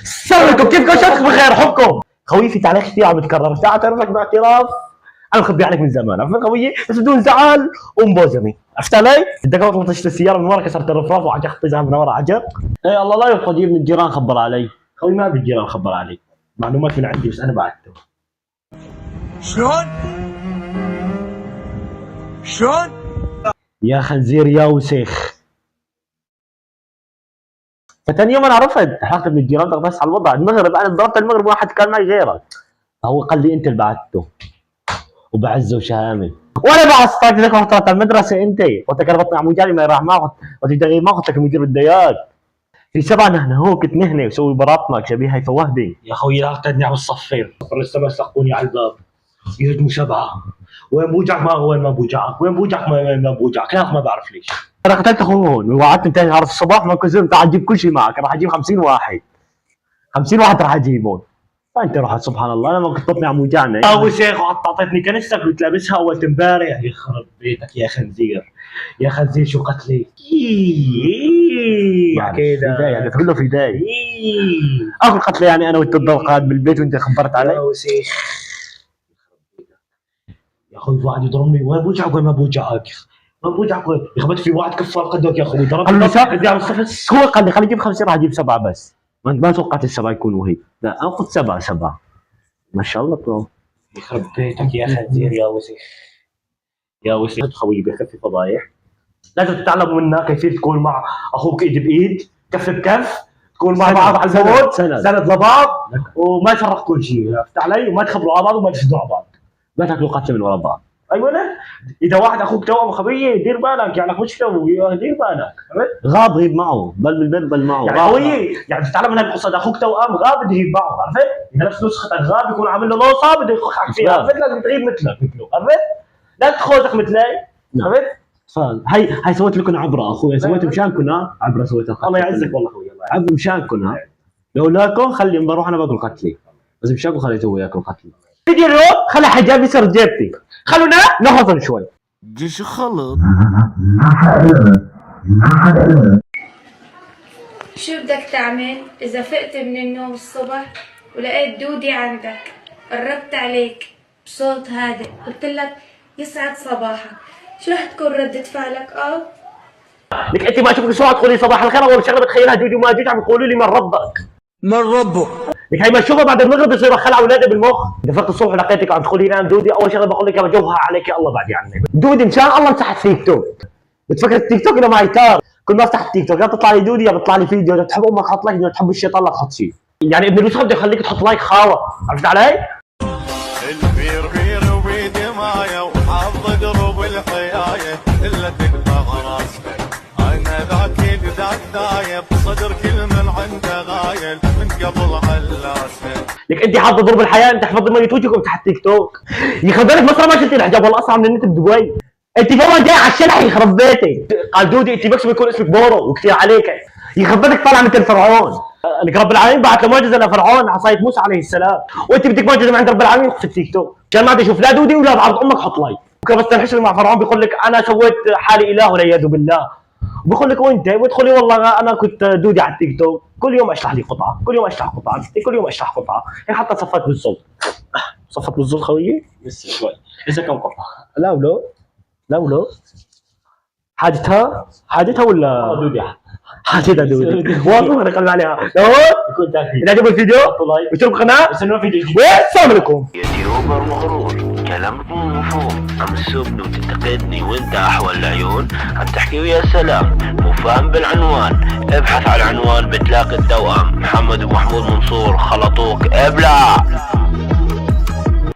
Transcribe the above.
السلام عليكم، كيفكم؟ شفتك بخير، حبكم خويي. في تعليق كثير عم يتكرر، اعترفك باعتراف انا مخبي عليك من زمان، عرفت خويي؟ بس بدون زعل ومبوزمي، عرفت علي؟ بدك اطلع طشت السياره من ورا، كسرت الرفراف وعجقت طيزها من ورا عجق. اي الله لا يرفض، من الجيران خبر علي. خوي ما ابي الجيران خبر علي، معلومات من عندي بس انا بعته. شلون؟ يا خنزير يا وسخ. فتاني يوم انا عرفت حركه من الجيران بس على الوضع. المغرب انا ضربت المغرب، واحد كان معي غيرك، هو قال لي انت اللي بعته وبعزه وشهامه، وانا بعصتك لك رحت المدرسه انت وتكربتني عمو جاري ما راح معه وتدغي ما قلت لك مدير الديات في سبعه نحن هو كنت نهني وسوي براطمك شبيه هيفا وهبي. يا اخوي لا تدني على الصفير، لسه ما سقوني على الباب يهجموا سبعه. وين بوجعك؟ ما وين ما بوجعك؟ وين بوجعك؟ ما بوجعك؟ يا اخي ما بعرف ليش. انا قتلت اخوه هون ووعدت انتهي نهار الصباح ما كنت تعال اجيب كل شيء معك، راح اجيب 50 واحد 50 واحد راح اجيبهم. فانت رحت سبحان الله انا ما كنت بطني عم وجعني. ابو شيخ وقعدت اعطيتني كنستك وتلابسها اول امبارح. يخرب بيتك يا خنزير، يا خنزير شو قتلي. كذا يعني تقول له في داي اكل قتله يعني انا وانت الضرقات بالبيت وانت خبرت علي. يا شيخ يا اخوي واحد يضربني، وين بوجعك وين ما بوجعك؟ ما بوجعك وين؟ يا اخي في واحد كفار قدك يا اخوي ضربني. هو قال لي خليني اجيب 50 راح اجيب 7 بس. ما توقعت ال7 يكونوا هيك، لا انا قلت 7 ما شاء الله برو. يخرب بيتك يا خنزير يا وسخ يا وسخ. خويي بخف فضايح، لازم تتعلموا منا كيفيه تكون مع اخوك ايد بايد كف بكف، تكون مع بعض على الموت سند لبعض وما يفرق كل شيء، عرفت علي؟ وما تخبروا على بعض وما تشدوا على بعض، ما تاكلوا قتله من ورا بعض. ايوه اذا واحد اخوك توأم خبيه دير بالك، يعني مشكله دير بالك، غاب غيب معه، بل بالبيت بل معه يعني خويي. يعني تتعلم من هالقصه، اخوك توأم غاب تغيب معه، عرفت؟ اذا نفس نسختك غاب يكون عامل له نصاب بده يخك فيها، عرفت؟ لازم تغيب مثله، عرفت؟ لا تخوزك مثلي، عرفت؟ هاي سويت لكم عبره اخوي، سويت مشانكم عبره سويتها. الله يعزك والله اخوي، الله عبره مشانكم. لولاكم خلي بروح انا باكل قتلي، بس مشانكم خليته هو ياكل قتلي. فيديو اليوم خلى حجاب يصير جيبتي، خلونا نهضم شوي. جيش خلط. شو بدك تعمل إذا فقت من النوم الصبح ولقيت دودي عندك؟ قربت عليك بصوت هادئ قلت لك يسعد صباحك، شو رح تكون ردة فعلك؟ لك انت ما اشوفك شو تقولي صباح الخير، اول شغله بتخيلها دودي وماجوج عم يقولوا لي من ربك. من ربه؟ لك هي ما اشوفها بعد المغرب بصير خلع اولادي بالمخ. اذا فقت الصبح لقيتك عم تقولي نام دودي، اول شغله بقول لك وجهها عليك يا الله بعد عني. دودي ان شاء الله مسحت تيك توك، بتفكر التيك توك انه معي تار، كل ما افتح التيك توك يا بتطلع لي دودي يا بيطلع لي فيديو. اذا بتحب امك حط لايك، اذا بتحب الشيطان لا تحط شيء. يعني ابن الوسخ بده يخليك تحط لايك خاوه، عرفت علي؟ الفير وبيدي مايه وحظ دروب الحيايه الا تقطع راسك. انا ذاك ذاك دايب صدر كل من عنده غايل من قبل علاسه. لك انت حاطه ضرب الحياه، انت حفظت ميه وجهك وفتحت تيك توك. يخرب بيتك مصر ما شلتي الحجاب والله اسرع من النت بدبي. انت فما جاي على الشلح يخرب بيتك. قال دودي انت بكسب يكون اسمك بورو وكثير عليك. يخرب بيتك طالع مثل فرعون. لك رب العالمين بعث له معجزه لفرعون عصايه موسى عليه السلام، وانت بدك معجزه من عند رب العالمين في التيك توك عشان ما بدي اشوف لا دودي ولا بعرض امك حط لايك. بكره بس تنحشر مع فرعون بيقول لك انا سويت حالي اله والعياذ بالله، وبقول لك وانت وادخلي والله انا كنت دودي على التيك توك كل يوم اشرح لي قطعه، كل يوم اشرح قطعه، كل يوم اشرح قطعه. هي حتى صفت بالزول، صفت بالزول خويي لسه شوي، لسه كم قطعه. لا ولو لا ولو حاجتها ولا دودي حاجتها دودي والله انا قلب عليها. اذا عجبكم الفيديو اشتركوا القناه استنوا فيديو جديد والسلام عليكم. يوتيوبر مغرور كلامك مو مفهوم، عم تسبني وتنتقدني وانت احول العيون، عم تحكي ويا سلام مو فاهم بالعنوان. ابحث على العنوان بتلاقي التوأم محمد ومحمود منصور خلطوك ابلع.